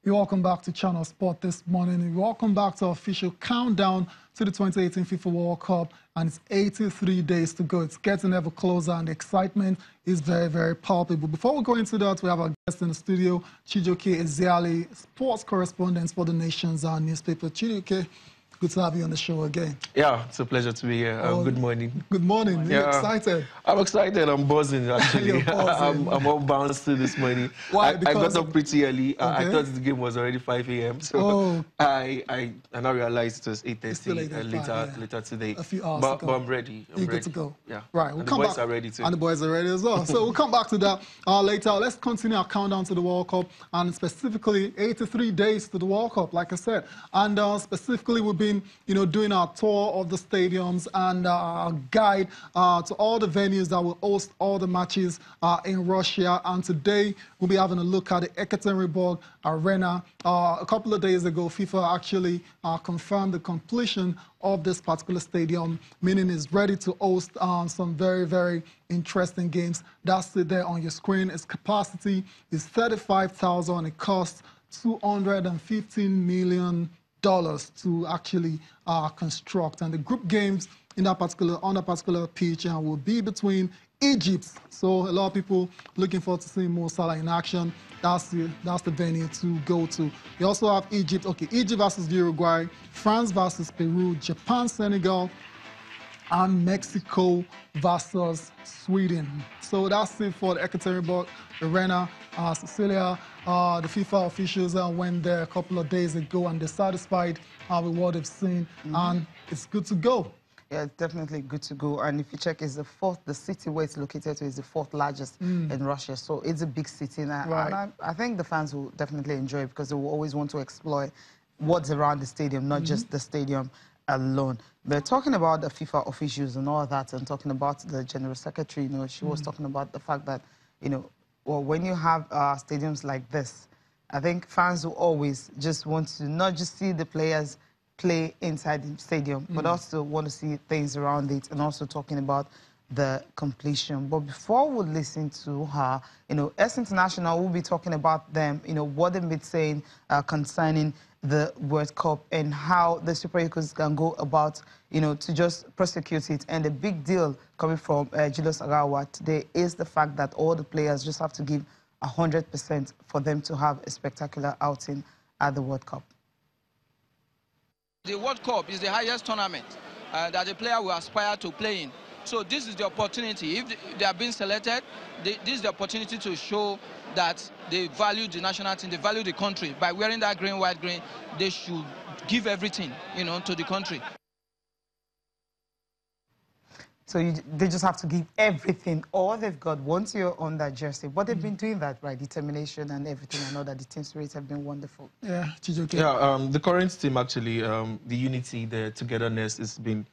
Welcome back to Channel Sport this morning. Welcome back to our official countdown to the 2018 FIFA World Cup, and it's 83 days to go. It's getting ever closer, and the excitement is very, very palpable. Before we go into that, we have our guest in the studio, Chijioke Ezeali, sports correspondent for the Nation's newspaper. Chijioke, good to have you on the show again. Yeah, it's a pleasure to be here. Good morning. Good morning. Yeah. You're excited? I'm excited. I'm buzzing, actually. You're buzzing. I'm all bounced to this morning. Why? I got up pretty early. Okay. I thought the game was already 5 a.m. So I now realized it was 8:30 later today. A few hours but ago. I'm ready. You're good to go. Yeah. Right. We'll and come the boys back. are ready too. And the boys are ready as well. So we'll come back to that later. Let's continue our countdown to the World Cup, and specifically 83 days to the World Cup, like I said. And specifically, we've been, doing our tour of the stadiums and our guide to all the venues that will host all the matches in Russia. And today, we'll be having a look at the Ekaterinburg Arena. A couple of days ago, FIFA actually confirmed the completion of this particular stadium, meaning it's ready to host some very, very interesting games. That's it there on your screen. Its capacity is 35,000 and it costs $215 million to actually construct. And the group games on that particular pitch will be between Egypt. So a lot of people looking forward to seeing Mo Salah in action. That's the venue to go to. You also have Egypt. Okay, Egypt versus Uruguay, France versus Peru, Japan, Senegal, and Mexico versus Sweden. So that's it for the Ekaterinburg Arena. Cecilia, the FIFA officials went there a couple of days ago, and they're satisfied with what they've seen, and it's good to go. Yeah, it's definitely good to go. And if you check, it's the city where it's located is the fourth largest in Russia. So it's a big city now. Right. And I think the fans will definitely enjoy it because they will always want to explore what's around the stadium, not just the stadium alone. But talking about the FIFA officials and all that, and talking about the General Secretary, she was talking about the fact that, well, when you have stadiums like this, I think fans will always just want to not just see the players play inside the stadium, but also want to see things around it, and also talking about the completion. But before we listen to her, S International will be talking about them, what they've been saying concerning the World Cup and how the Super Eagles can go about, to just prosecute it. And the big deal coming from Julius Aghahowa today is the fact that all the players just have to give 100% for them to have a spectacular outing at the World Cup. The World Cup is the highest tournament that a player will aspire to play in. So this is the opportunity. If they are being selected, this is the opportunity to show that they value the national team, they value the country. By wearing that green, white, green, they should give everything, to the country. So they just have to give everything, all they've got once you're on that jersey. But they've been doing that, right? Determination and everything. I know that the team spirits have been wonderful. Yeah, Chijioke. Yeah, the current team, actually, the unity, the togetherness has been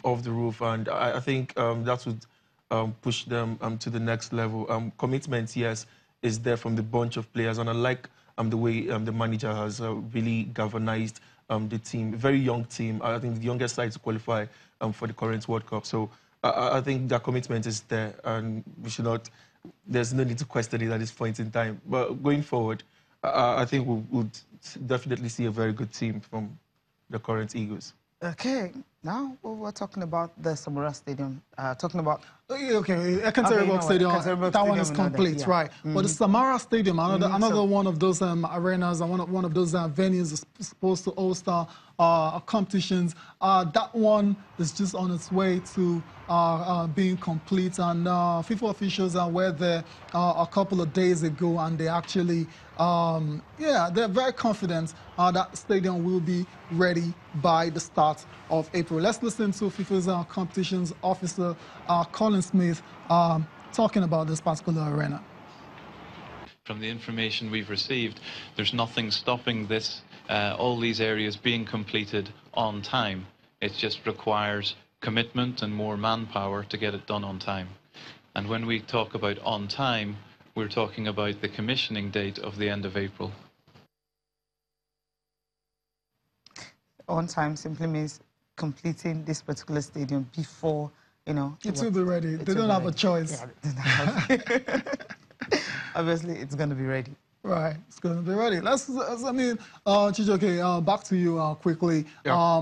off the roof. And I think that would push them to the next level. Commitment, yes, is there from the bunch of players. And I like the way the manager has really galvanized the team. A very young team. I think the youngest side to qualify for the current World Cup. So I think that commitment is there, and we should not, there's no need to question it at this point in time. But going forward, I think we would definitely see a very good team from the current Eagles. Okay, now we're talking about the Samura Stadium. Okay, Ekaterinburg Stadium, that one is complete, right? But the Samara Stadium, another one of those arenas, and one of those venues is supposed to host competitions. That one is just on its way to being complete, and FIFA officials were there a couple of days ago, and they actually, they're very confident that stadium will be ready by the start of April. Let's listen to FIFA's competitions officer, Colin Smith, talking about this particular arena. From the information we've received, there's nothing stopping this, all these areas being completed on time. It just requires commitment and more manpower to get it done on time. And when we talk about on time, we're talking about the commissioning date of the end of April. On time simply means completing this particular stadium before, it will be ready. They don't have a choice. Yeah, they don't have. Obviously, it's going to be ready. Right, it's going to be ready. Chijoke, back to you quickly. Yeah.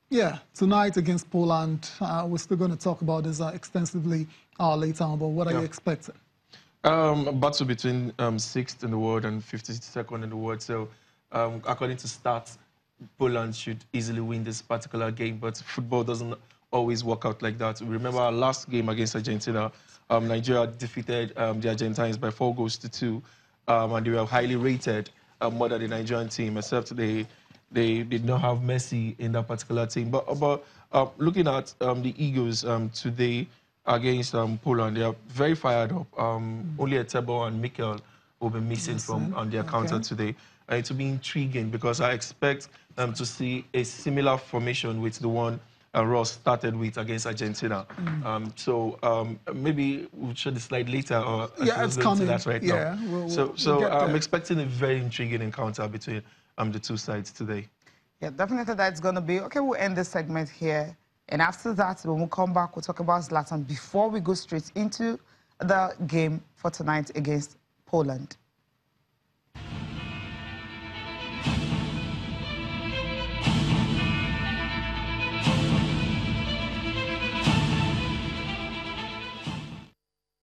Yeah, tonight against Poland, we're still going to talk about this extensively later on, but what are you expecting? A battle between 6th in the world and 52nd in the world. So, according to stats, Poland should easily win this particular game, but football doesn't always work out like that. Remember our last game against Argentina, Nigeria defeated the Argentines by 4-2, and they were highly rated more than the Nigerian team, except they did not have Messi in that particular team. But looking at the Eagles today against Poland, they are very fired up. Only Etebo and Mikel will be missing from their counter today. It will be intriguing because I expect to see a similar formation with the one Ross started with against Argentina. Maybe we'll show the slide later, or it's coming. That right now. We'll I'm expecting a very intriguing encounter between the two sides today. Yeah, definitely that's going to be. Okay, we'll end this segment here. And after that, when we come back, we'll talk about Zlatan before we go straight into the game for tonight against Poland.